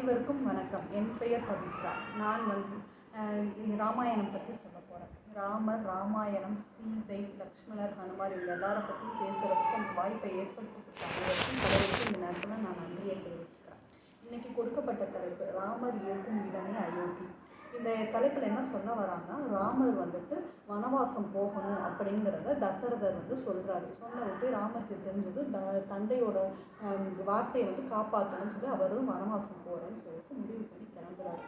அனைவருக்கும் வணக்கம். என் பெயர் பவித்ரா. நான் ராமாயணம் பற்றி சொல்ல போகிறேன். ராமர், ராமாயணம், சீதை, லக்ஷ்மணர், ஹனுமார் இவங்க எல்லாரை பற்றி பேசுகிறதுக்கு எனக்கு வாய்ப்பை ஏற்படுத்திக்கிட்டாங்க. கடவுளுக்கு இந்த நேரத்தில் நான் நன்றியை தெரிவிச்சுக்கிறேன். இன்றைக்கி கொடுக்கப்பட்ட தலைப்பு ராமர் இருக்கும் இடமே அயோத்தி. இந்த தலைப்பில் என்ன சொல்ல வராங்கன்னா, ராமர் வனவாசம் போகணும் அப்படிங்கிறத தசரதர் சொல்கிறாரு. சொன்ன விட்டு ராமருக்கு தெரிஞ்சது தந்தையோட வார்த்தையை காப்பாற்றணும்னு சொல்லி அவரும் வனவாசம் போகிறேன்னு சொல்லிட்டு முடிவு பண்ணி கிளம்புறாரு.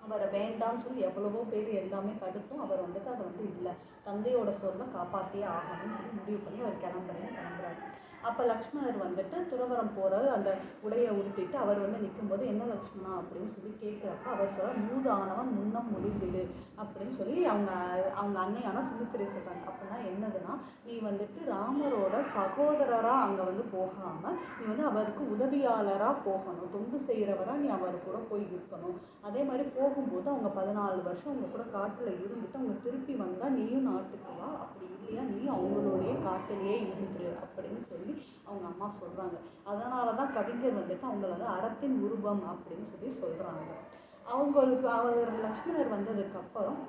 அவரை வேண்டான்னு சொல்லி எவ்வளவோ பேர் எல்லாமே தடுத்தும் அவர் அதை இல்லை, தந்தையோட சொல்ல காப்பாற்றியே ஆகணும்னு சொல்லி முடிவு பண்ணி அவர் கிளம்புறாரு. அப்போ லக்ஷ்மணர் துறவரம் போகிற அந்த உடையை உடுத்திட்டு அவர் நிற்கும்போது, என்ன லக்ஷ்மணா அப்படின்னு சொல்லி கேட்குறப்ப அவர் சொல்ல, மூது ஆனவன் முன்னம் முடிந்துடு அப்படின்னு சொல்லி அவங்க அன்னையான சுமித்திரை சொல்கிறாங்க. அப்படின்னா என்னதுன்னா, நீ ராமரோட சகோதரராக அங்கே போகாமல் நீ அவருக்கு உதவியாளராக போகணும், தொண்டு செய்கிறவராக நீ அவர் கூட போய் இருக்கணும். அதே மாதிரி போகும்போது அவங்க 14 வருஷம் அவங்க கூட காட்டில் இருந்துட்டு அவங்க திருப்பி வந்தால் நீயும் நாட்டுக்கு வா, அப்படி இல்லையா நீ அவங்களுடைய காட்டிலேயே இருந்துரு அப்படின்னு சொல்லி அவங்க அம்மா சொல்கிறாங்க. அதனால தான் கவிஞர் அவங்கள அறத்தின் உருவம் அப்படின்னு சொல்லி சொல்கிறாங்க. அவர் லக்ஷ்மணர் வந்ததுக்கப்புறம்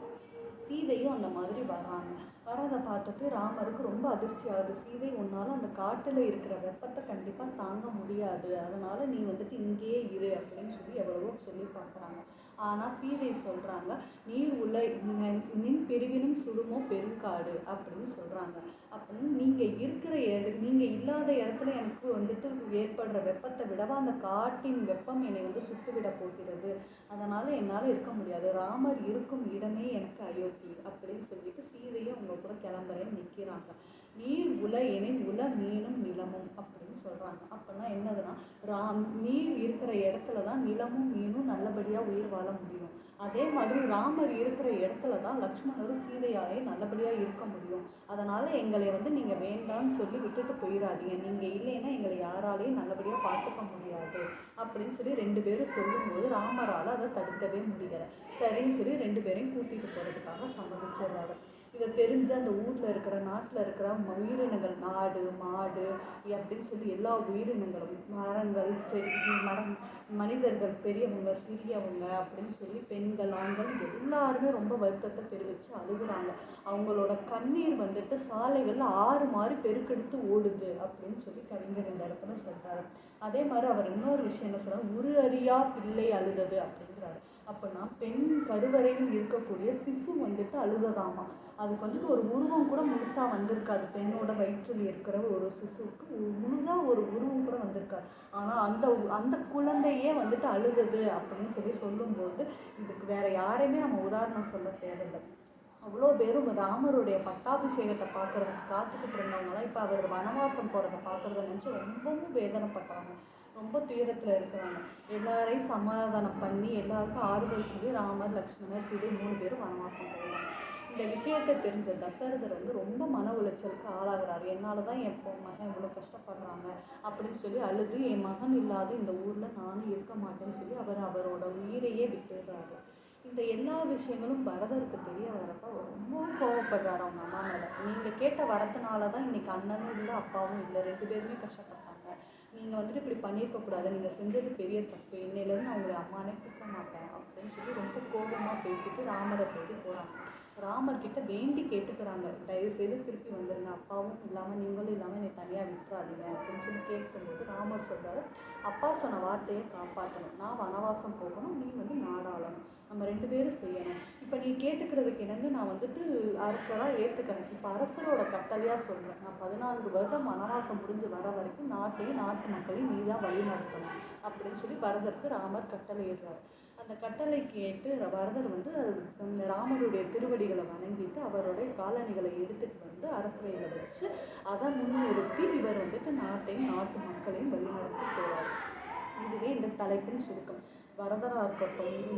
சீதையும் அந்த மாதிரி வர்றாங்க. வரதை பார்த்துட்டு ராமருக்கு ரொம்ப அதிர்ச்சி ஆகுது. சீதை, உன்னால் அந்த காட்டில் இருக்கிற வெப்பத்தை கண்டிப்பாக தாங்க முடியாது, அதனால் நீ இங்கேயே இரு அப்படின்னு சொல்லி எவ்வளவோ சொல்லி பார்க்குறாங்க. ஆனால் சீதை சொல்கிறாங்க, நீர் உள்ள நின் பிரிவினும் சுடுமோ பெருங்காடு அப்படின்னு சொல்கிறாங்க. அப்படின்னு நீங்கள் இல்லாத இடத்துல எனக்கு ஏற்படுற வெப்பத்தை விடவா அந்த காட்டின் வெப்பம் என்னை சுட்டுவிட போகிறது, அதனால் என்னால் இருக்க முடியாது, ராமர் இருக்கும் இடமே எனக்கு அயோத்தி அப்படின்னு சொல்லிட்டு சீதையும் அவங்க கூட கிளம்புறேன்னு நிற்கிறாங்க. நீர் உல எனின் உல மீனும் நிலமும் அப்படின்னு சொல்கிறாங்க. அப்படின்னா என்னதுன்னா, நீர் இருக்கிற இடத்துல தான் நிலமும் மீனும் நல்லபடியாக உயிர் வாழ முடியும். அதே மாதிரி ராமர் இருக்கிற இடத்துல தான் லக்ஷ்மணரும் சீதையாலே நல்லபடியாக இருக்க முடியும். அதனால் எங்களை நீங்கள் வேண்டாம்னு சொல்லி விட்டுட்டு போயிடாதீங்க, நீங்கள் இல்லைன்னா எங்களை யாராலையும் நல்லபடியாக பார்த்துக்க முடியாது அப்படின்னு சொல்லி 2 பேரும் சொல்லும்போது ராமரால் அதை தடுக்கவே முடியலை. சரின்னு சொல்லி 2 பேரையும் கூட்டிகிட்டு போகிறதுக்காக சம்மதிச்சிடுறாரு. இதை தெரிஞ்ச அந்த ஊரில் இருக்கிற நாட்டில் இருக்கிற உயிரினங்கள், நாடு மாடு அப்படின்னு சொல்லி எல்லா உயிரினங்களும், மரங்கள், செடி, மனிதர்கள், பெரியவங்க சிறியவங்க அப்படின்னு சொல்லி பெண்கள் ஆண்கள் எல்லாருமே ரொம்ப வருத்தத்தை தெரிவித்து அழுகுறாங்க. அவங்களோட கண்ணீர் சாலைகளில் ஆறு மாதிரி பெருக்கெடுத்து ஓடுது அப்படின்னு சொல்லி கவிஞர் இந்த இடத்துல சொல்கிறாரு. அதே மாதிரி அவர் இன்னொரு விஷயம் என்ன சொல்கிறார், உரு அறியா பிள்ளை அழுதது அப்படிங்கிறாரு. அப்படின்னா பெண் கருவறையில் இருக்கக்கூடிய சிசு அழுததாமா. அதுக்கு ஒரு உருவம் கூட முழுசாக வந்திருக்காது. பெண்ணோட வயிற்றில் இருக்கிற ஒரு சிசுவுக்கு முழுதாக ஒரு உருவம் கூட வந்திருக்காது. ஆனால் அந்த குழந்தையே அழுதது அப்படின்னு சொல்லி சொல்லும்போது இதுக்கு வேறு யாரையுமே நம்ம உதாரணம் சொல்ல தேவையில்லை. அவ்வளோ பேரும் ராமருடைய பட்டாபிஷேகத்தை பார்க்குறதுக்கு காத்துக்கிட்டு இருந்தவங்களாம் இப்போ அவர் வனவாசம் போகிறத பார்க்குறத நினச்சி ரொம்பவும் வேதனைப்பட்டாங்க, ரொம்ப துயரத்தில் இருக்கிறாங்க. எல்லாரையும் சமாதானம் பண்ணி எல்லாருக்கும் ஆறுதல் சொல்லி ராமர், லக்ஷ்மணர், சீதை 3 பேரும் வனவாசம் போகிறாங்க. இந்த விஷயத்தை தெரிஞ்ச தசரதர் ரொம்ப மன உளைச்சலுக்கு ஆளாகிறாரு. என்னால் தான் என் மகன் இவ்வளோ கஷ்டப்படுறாங்க அப்படின்னு சொல்லி அழுது, என் மகன் இல்லாத இந்த ஊரில் நானும் இருக்க மாட்டேன்னு சொல்லி அவரோட உயிரையே விட்டுடுறாரு. இந்த எல்லா விஷயங்களும் பரதருக்கு தெரிய வரப்போ ரொம்ப கோவப்படுறாரு அவங்க அம்மா மேலே. நீங்கள் கேட்ட வரத்தினால தான் இன்றைக்கி அண்ணனும் இல்லை அப்பாவும் இல்லை, 2 பேருமே கஷ்டப்பட்டாங்க. நீங்கள் இப்படி பண்ணியிருக்கக்கூடாது, நீங்கள் செஞ்சது பெரிய தப்பு, இன்னையிலேருந்து நான் உங்களை அம்மானே கூப்பிட மாட்டேன் அப்படின்னு சொல்லி ரொம்ப கோபமாக பேசிட்டு ராமரை தேடி போகிறாங்க. ராமர்கிட்ட வேண்டி கேட்டுக்கிறாங்க, தயவுசெய்து திருப்பி வந்துடுங்க, அப்பாவும் இல்லாமல் நீங்களும் இல்லாமல் என்னை தனியாக விட்டுறாதீங்க அப்படின்னு சொல்லி கேட்கும்போது ராமர் சொல்கிறார், அப்பா சொன்ன வார்த்தையை காப்பாற்றணும், நான் வனவாசம் போகணும், நீ நாடாளணும், நம்ம 2 பேரும் செய்யணும். இப்போ நீ கேட்டுக்கிறதுக்கு என்னங்க நான் அரசராக ஏற்றுக்கிறேன். இப்போ அரசரோட கட்டளையாக சொல்கிறேன், நான் 14 வருடம் வனவாசம் முடிஞ்சு வர வரைக்கும் நாட்டையும் நாட்டு மக்களையும் நீ தான் வழி நடத்தணும் அப்படின்னு சொல்லி பரதருக்கு ராமர் கட்டளையிடுறார். அந்த கட்டளை கேட்டு பரதர் ராமருடைய திருவடிகளை வணங்கிட்டு அவருடைய காலணிகளை எடுத்துகிட்டு அரசவையில் வச்சு அதை முன்னிறுத்தி இவர் நாட்டையும் நாட்டு மக்களையும் வழிநடத்தி போகிறார். இதுவே இந்த தலைப்பின் சுருக்கம். பரதராக இருக்கட்டும்,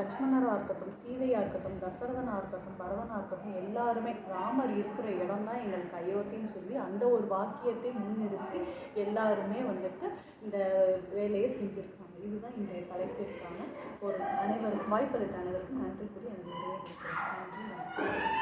லக்ஷ்மணராக இருக்கட்டும், சீதையாக இருக்கட்டும், தசரதனாக இருக்கட்டும், பரதனாக இருக்கட்டும், எல்லாருமே ராமர் இருக்கிற இடம் தான் எங்களுக்கு அயோத்தின்னு சொல்லி அந்த ஒரு வாக்கியத்தை முன்னிறுத்தி எல்லாருமே இந்த வேலையை செஞ்சுருக்காங்க. இதுதான் இன்றைய தலைப்பிற்கான ஒரு வாய்ப்பளித்த அனைவருக்கும் நன்றி கூறி எனக்கு நன்றி.